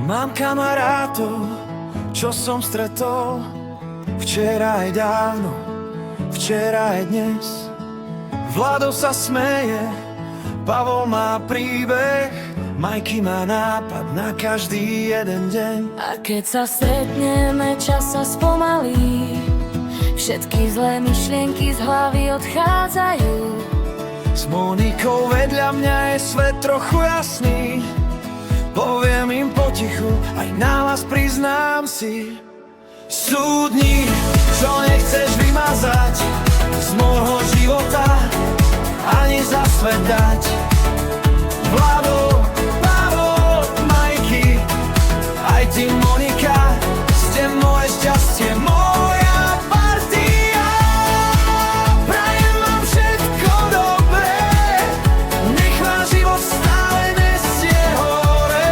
Mám kamarátov, čo som stretol včera aj dávno, včera aj dnes. Vlado sa smeje, Pavol má príbeh, Majky má nápad na každý jeden deň. A keď sa stretneme, čas sa spomalí, všetky zlé myšlienky z hlavy odchádzajú. S Monikou vedľa mňa je svet trochu jasný, poviem im potichu, aj nahlas priznám si. Sú dni, čo nechceš vymazať z môjho života, ani za svet dať. Vlado, Pavol, Majky, aj ty Monika, ste moje šťastie, moja partia. Prajem vám všetko dobré, nech vám život stále nesie hore.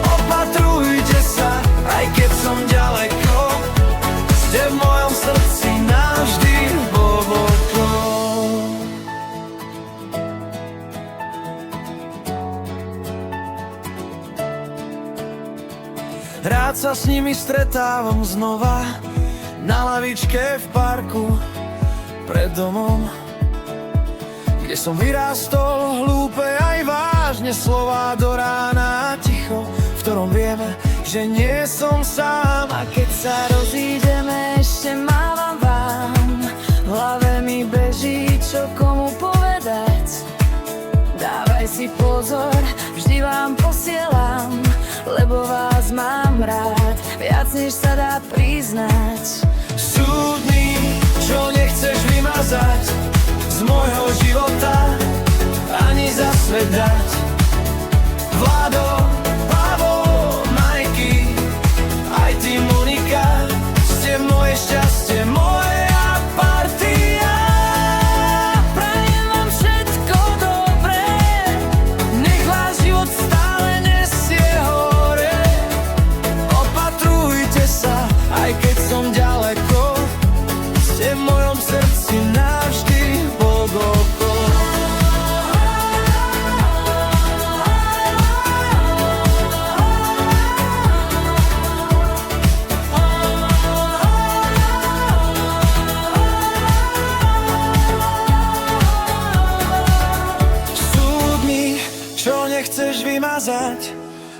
Opatrujte sa, aj keď som ďaleko, ste v mojom srdci navždy hlboko. Rád sa s nimi stretávam znova na lavičke v parku pred domom, kde som vyrástol, hlúpe aj vážne slová do rána ticho, v ktorom vieme, že nie som sám. A keď sa rozídeme, ešte mávam vám, v hlave mi beží, čo komu povedať. Dávaj si pozor, vždy vám posielam, lebo vás mám rád, viac než sa dá priznať. Sú dni, čo nechceš vymazať z môjho života, ani za svet dať. Vlado, Pavol, Majky, aj ty Monika, ste moje šťastie, moja partia. Prajem vám všetko dobré, nech váš život stále nesie hore. Opatrujte sa, aj keď som ďaleko, ste v mojom srdci navždy hlboko. Sú dni, čo nechceš vymazať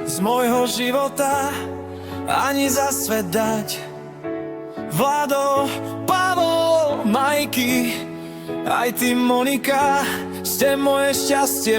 z môjho života, ani za svet dať. Vlado, Pavol, Majky, aj ty Monika, ste moje šťastie,